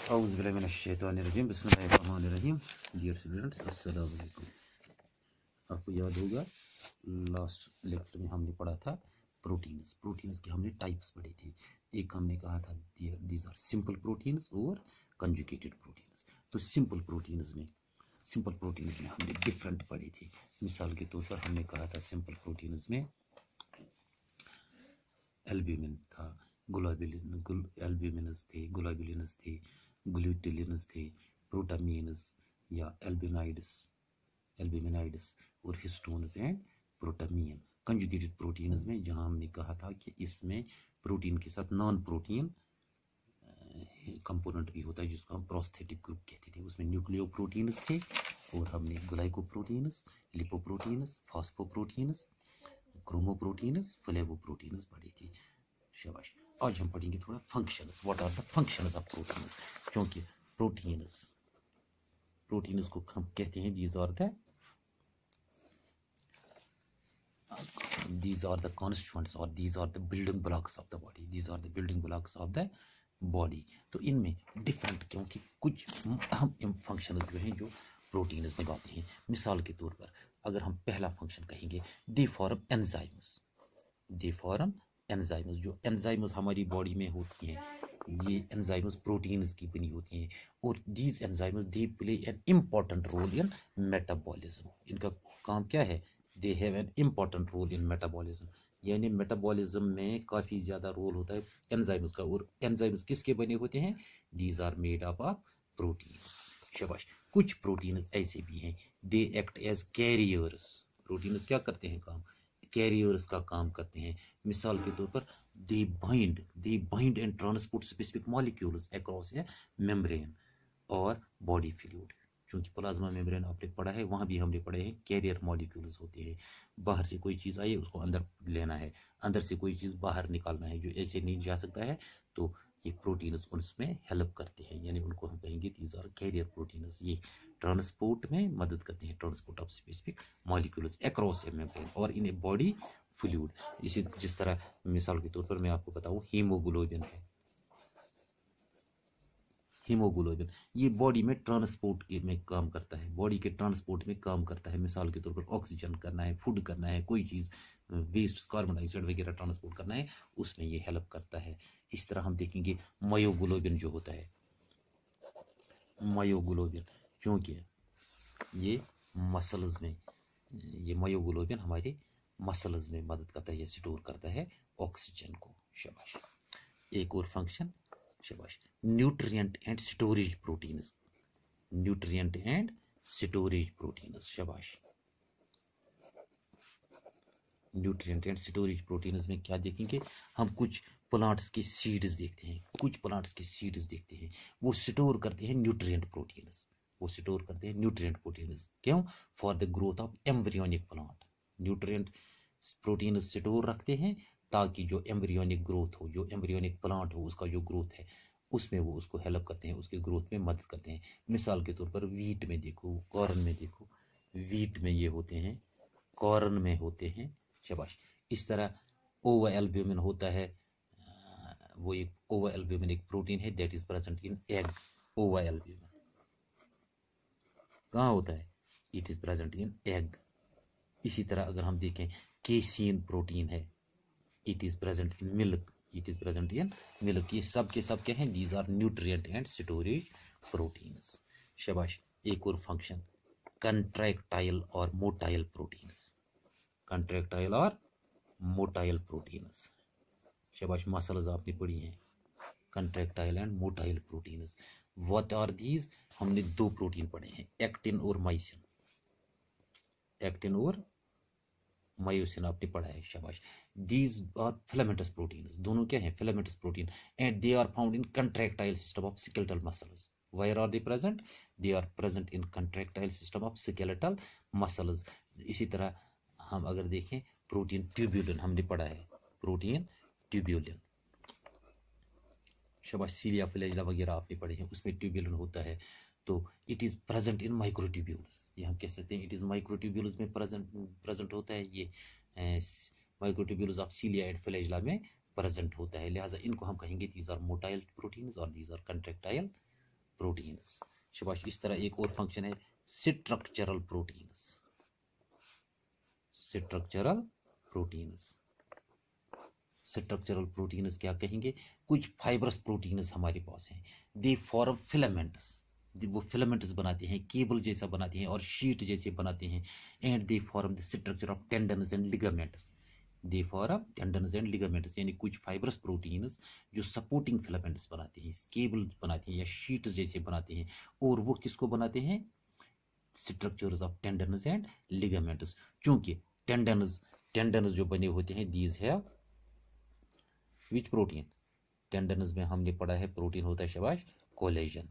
औज़ुबिल्लाहिमिनश्शैतानिर्रजीम बिस्मिल्लाहिर्रहमानिर्रहीम। Dear students, अस्सलाम वालेकुम। आपको याद होगा लास्ट लेक्चर में हमने पढ़ा था प्रोटीन्स के हमने टाइप्स पढ़े थे। एक हमने कहा था दीज आर सिंपल प्रोटीन्स और कंजुगेटेड प्रोटीन्स। तो सिंपल प्रोटीन्स में हमने डिफरेंट पढ़े थे। मिसाल के तौर पर हमने कहा था सिंपल प्रोटीन्स में एल्ब्यूमिन था, एल्ब्यूमिनस थे, ग्लोबुलिनस थे, ग्लूटिलिनस थे, प्रोटामीन्स या एल्ब्यूमिनाइड्स और histones and protamine. Conjugated proteins में जहां हमने कहा था कि इसमें प्रोटीन के साथ नॉन प्रोटीन कंपोनेंट भी होता है जिसको हम प्रोस्थेटिक ग्रुप कहते थे। उसमें न्यूक्लियोप्रोटीन्स थे और हमने ग्लाइकोप्रोटीन्स, लिपोप्रोटीन्स, फॉस्फोप्रोटीन्स, क्रोमोप्रोटीन्स, फ्लेवोप्रोटीन्स पढ़ी थी। शाबाश। आज हम पढ़ेंगे थोड़ा functions. What are the functions of proteins? क्योंकि प्रोटीन्स को हम कहते हैं दीज आर द कॉन्स्टिट्यूएंट्स और these are the building blocks of the body. These are the building blocks of the body. तो इनमें डिफरेंट, क्योंकि कुछ अहम फंक्शंस जो हैं जो प्रोटीन्स निभाते हैं। मिसाल के तौर पर अगर हम पहला फंक्शन कहेंगे, दे फॉर्म एंजाइम्स। जो एंजाइम्स हमारी बॉडी में होती हैं, ये एंजाइम्स प्रोटीन्स की बनी होती हैं और these enzymes they play an important role in metabolism. इनका काम क्या है? They have an important role in metabolism, यानी मेटाबॉलिज्म में काफ़ी ज़्यादा रोल होता है एंजाइम्स का। और एंजाइम्स किसके बने होते हैं? These are made up of proteins. शाबाश। कुछ प्रोटीन्स ऐसे भी हैं, they act as carriers. Proteins क्या करते हैं काम? कैरियर्स का काम करते हैं। मिसाल के तौर पर दे bind and transport specific molecules across A membrane और बॉडी फ्लूइड। चूंकि प्लाज्मा मेम्ब्रेन आपने पढ़ा है, वहाँ भी हमने पढ़े हैं कैरियर मॉलिक्यूल्स होते हैं। बाहर से कोई चीज़ आई है उसको अंदर लेना है, अंदर से कोई चीज़ बाहर निकालना है जो ऐसे नहीं जा सकता है, तो ये प्रोटीन्स उसमें हेल्प करते हैं, यानी उनको हम कहेंगे दीज आर कैरियर प्रोटीन्स। ये ट्रांसपोर्ट में मदद करते हैं, transport of specific molecules across A membrane और इन ए बॉडी फ्लूइड। इसी जिस तरह मिसाल के तौर पर मैं आपको बताऊँ, हीमोग्लोबिन है। हीमोग्लोबिन ये बॉडी में ट्रांसपोर्ट में काम करता है, बॉडी के ट्रांसपोर्ट में काम करता है। मिसाल के तौर पर ऑक्सीजन करना है, फूड करना है, कोई चीज़ वेस्ट कार्बन डाइऑक्साइड वगैरह ट्रांसपोर्ट करना है, उसमें ये हेल्प करता है। इस तरह हम देखेंगे मायोग्लोबिन जो होता है, मायोग्लोबिन क्योंकि ये मसल्स में, ये मायोग्लोबिन हमारे मसल्स में मदद करता है, ये स्टोर करता है ऑक्सीजन को। शाबाश। एक और फंक्शन, शाबाश, nutrient and storage proteins. Nutrient and storage proteins. शाबाश। न्यूट्रिएंट एंड स्टोरेज प्रोटीन्स में क्या देखेंगे हम? कुछ प्लांट्स के सीड्स देखते हैं, वो स्टोर करते हैं न्यूट्रिएंट प्रोटीन्स। क्यों? For the growth of embryonic plant. Nutrient proteins store रखते हैं ताकि जो एम्ब्रियोनिक ग्रोथ हो, जो एम्ब्रियोनिक प्लांट हो, उसका जो ग्रोथ है उसमें वो उसको हेल्प करते हैं, उसके ग्रोथ में मदद करते हैं। मिसाल के तौर पर वीट में देखो, कॉर्न में देखो, वीट में ये होते हैं, कॉर्न में होते हैं। शाबाश। इस तरह ओवा एल्ब्यूमिन होता है, वो एक ओवा एल्ब्यूमिन एक प्रोटीन है that is present in egg. Ova albumin कहाँ होता है? It is present in egg. इसी तरह अगर हम देखें, केसीन प्रोटीन है, it is present in milk. ये सब के सब क्या हैं? These are nutrient and storage proteins. शाबाश। एक और फंक्शन, कंट्रैक्टाइल और मोटाइल प्रोटीन्स। शाबाश। मसल्स आपने पढ़ी हैं, contractile and motile proteins. What are these? हमने दो प्रोटीन पढ़े हैं, एक्टिन और मायोसिन आपने पढ़ा है। शाबाश। These are filamentous proteins. दोनों क्या हैं? Filamentous protein. And they are found in contractile system of skeletal muscles. Where are they present? They are present in contractile system of skeletal muscles. इसी तरह हम अगर देखें प्रोटीन ट्यूब्यूलिन हमने पढ़ा है, प्रोटीन ट्यूब्यूलिन। शाबाश। सीलिया फ्लैजिला वगैरह आपने पढ़े हैं, उसमें ट्यूब्यूलिन होता है। तो it is present in microtubules. ये हम कह सकते हैं इट इज़ माइक्रोट्यूब्यूल्स में प्रेजेंट होता है। ये microtubules of cilia and flagella में प्रेजेंट होता है। लिहाजा इनको हम कहेंगे दीज आर मोटाइल प्रोटीन्स और दीज आर कंट्रैक्टाइल प्रोटीन्स। शाबाश। इस तरह एक और फंक्शन है structural proteins. Structural proteins, structural proteins क्या कहेंगे, कुछ फाइब्रस प्रोटीन्स हमारे पास हैं, दे फॉर्म फिलामेंट्स, वो फिलामेंट्स बनाते हैं, केबल जैसा बनाते हैं और शीट जैसे बनाते हैं, and they form the structure of tendons and ligaments. They form tendons and ligaments, यानी कुछ फाइब्रस प्रोटीन्स जो सपोर्टिंग फिलामेंट्स बनाते हैं, केबल बनाते हैं या शीट जैसे बनाते हैं, और वो किसको बनाते हैं, structures of tendons and ligaments. चूंकि टेंडन्स जो बने होते हैं, दीज है विच प्रोटीन, टेंडन्स में हमने पढ़ा है प्रोटीन होता है शाबाश कोलेजन,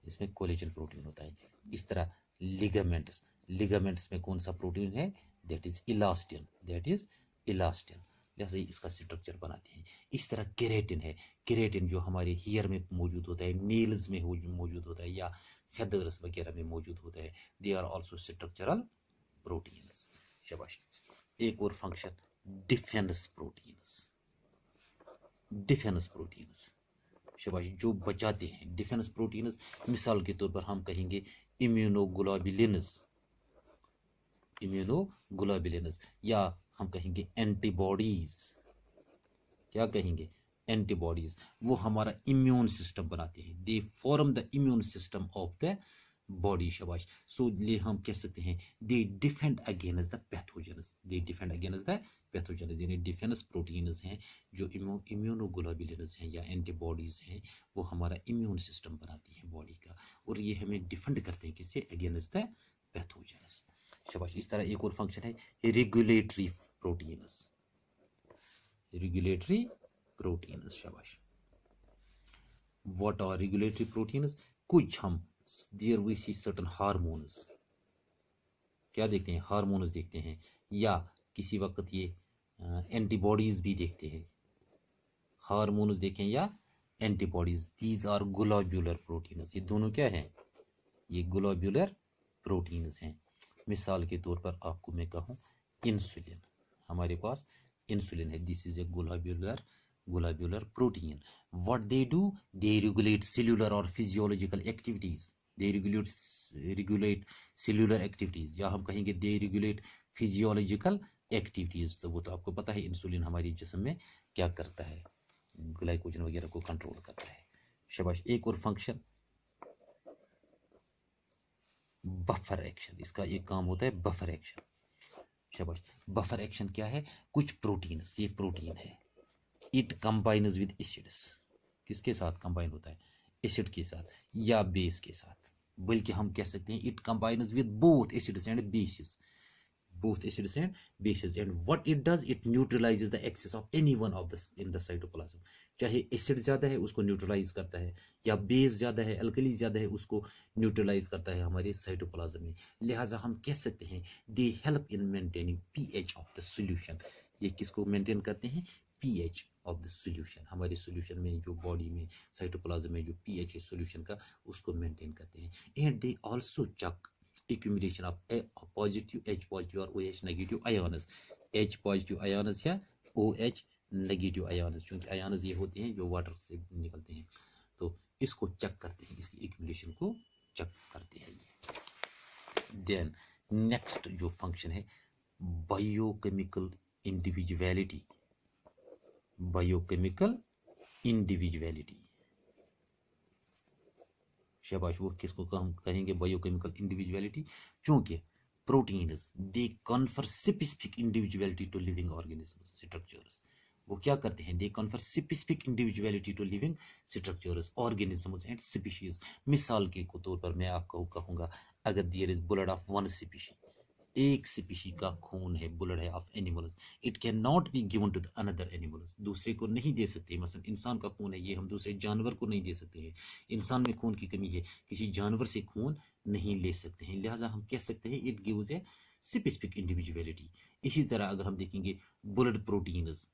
इसमें कोलेजन प्रोटीन होता है। इस तरह लिगामेंट्स, लिगामेंट्स में कौन सा प्रोटीन है, that is elastin, that is elastin, जैसे इसका स्ट्रक्चर बनाते हैं। इस तरह केराटिन है, केराटिन जो हमारे हेयर में मौजूद होता है, नेल्स में मौजूद होता है या फेदर्स वगैरह में मौजूद होता है, they are also structural proteins. शाबाश। एक और function defence proteins, defence proteins, शाबाश, जो बचाते हैं। डिफेंस प्रोटीन्स मिसाल के तौर पर हम कहेंगे इम्यूनोग्लोबुलिन्स, इम्यूनोग्लोबुलिन्स, या हम कहेंगे एंटीबॉडीज, क्या कहेंगे, एंटीबॉडीज, वो हमारा इम्यून सिस्टम बनाते हैं, they form the immune system of the body. शाबाश। सो ले हम कह सकते हैं they defend against the pathogens, they defend against the pathogens, यानी डिफेंस प्रोटीन्स हैं जो इम्यूनोग्लोबुलिन्स हैं या एंटीबॉडीज हैं, वो हमारा इम्यून सिस्टम बनाती हैं बॉडी का, और ये हमें डिफेंड करते हैं किससे, अगेंस्ट द पैथोजेंस। शाबाश। इस तरह एक और फंक्शन है रेगुलेटरी प्रोटीन्स, रेगुलेटरी प्रोटीन्स। शाबाश। व्हाट आर रेगुलेटरी प्रोटीन्स, कुछ हम there we see certain hormones, क्या देखते हैं, हार्मोन्स देखते हैं, या किसी वक्त ये एंटीबॉडीज भी देखते हैं, हार्मोन्स देखें या antibodies, these are globular proteins, ये दोनों क्या हैं, ये ग्लोब्यूलर प्रोटीन्स हैं। मिसाल के तौर पर आपको मैं कहूँ इंसुलिन, हमारे पास इंसुलिन है, this is a globular protein. What they do, they regulate cellular और फिजियोलॉजिकल एक्टिविटीज, दे रेगुलेट सेल्यूलर एक्टिविटीज, या हम कहेंगे दे रेगुलेट फिजियोलॉजिकल एक्टिविटीज। तो वो तो आपको पता है इंसुलिन हमारे जिस्म में क्या करता है, ग्लाइकोजन वगैरह को कंट्रोल करता है। शाबाश। एक और फंक्शन बफर एक्शन, इसका एक काम होता है बफर एक्शन। शाबाश। बफर एक्शन क्या है, कुछ प्रोटीन्स, ये प्रोटीन है, इट कंबाइन्स विद एसिड्स, किसके साथ कंबाइन होता है, एसिड के साथ या बेस के साथ, बल्कि हम कह सकते हैं it combines with both acids and bases, both acids and bases, and what it does, it neutralizes the excess of any one of the in the cytoplasm। चाहे एसिड ज्यादा है उसको न्यूट्रलाइज करता है, या बेस ज्यादा है, अल्कली ज्यादा है, उसको न्यूट्रलाइज करता है हमारे साइटोप्लाज्म में। लिहाजा हम कह सकते हैं they help in maintaining pH of the solution, ये किसको मेंटेन करते हैं, पीएच ऑफ द सॉल्यूशन, हमारे सॉल्यूशन में जो बॉडी में साइटोप्लाज्म में जो पीएच है सॉल्यूशन का, उसको मेंटेन करते हैं। And they also check accumulation of A positive, H positive और OH negative ions, H positive ions या OH negative ions, क्योंकि ions ये होते हैं जो वाटर से निकलते हैं, तो इसको चेक करते हैं, इसकी accumulation को चेक करते हैं ये। देन नेक्स्ट जो फंक्शन है बायोकेमिकल इंडिविजुअलिटी, बायोकेमिकल इंडिविजुअलिटी। शाबाश। वो किसको हम कहेंगे बायोकेमिकल इंडिविजुअलिटी, क्योंकि proteins they confer specific individuality to living organisms structures, वो क्या करते हैं, they confer specific individuality to living structures organisms and species. मिसाल के तौर पर मैं आपको कहूँगा, अगर there is blood of one species, एक स्पीशी का खून है, ब्लड है of animals, it can not be given to the another animals, दूसरे को नहीं दे सकते। मसलन इंसान का खून है, ये हम दूसरे जानवर को नहीं दे सकते हैं, इंसान में खून की कमी है, किसी जानवर से खून नहीं ले सकते हैं, लिहाजा हम कह सकते हैं it gives a specific individuality. इसी तरह अगर हम देखेंगे ब्लड प्रोटीन्स,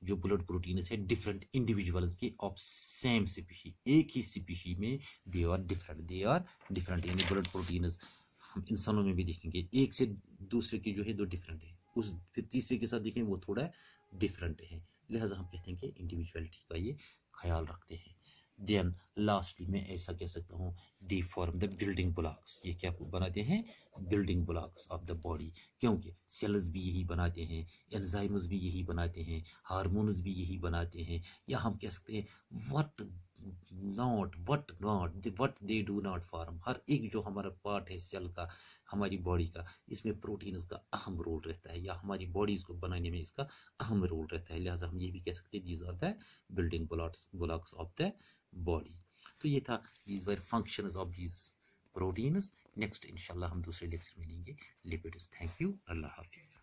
जो ब्लड प्रोटीन्स है डिफरेंट इंडिविजुअल्स के ऑफ सेम स्पीशी, एक ही स्पीशी में दे आर डिफरेंट, यानी ब्लड प्रोटीन्स हम इंसानों में भी देखेंगे, एक से दूसरे की जो है दो डिफरेंट है, उस फिर तीसरे के साथ देखेंगे वो थोड़ा डिफरेंट है, लिहाजा हम कहते हैं कि इंडिविजुअलिटी का ये ख्याल रखते हैं। देन लास्टली मैं ऐसा कह सकता हूँ दे फॉर्म द बिल्डिंग ब्लॉक्स, ये क्या बनाते हैं, building blocks of the body, क्योंकि सेल्स भी यही बनाते हैं, एंजाइम्स भी यही बनाते हैं, हार्मोन्स भी यही बनाते हैं, या हम कह सकते हैं what they do not form. हर एक जो हमारा पार्ट है सेल का, हमारी बॉडी का, इसमें प्रोटीन्स का अहम रोल रहता है, या हमारी बॉडीज को बनाने में इसका अहम रोल रहता है, लिहाजा हम ये भी कह सकते हैं these are the building blocks of the body. तो ये था these were functions of these proteins. Next इंशाल्लाह हम दूसरे लेक्चर में लेंगे लिपिड्स। थैंक यू, अल्लाह हाफिज।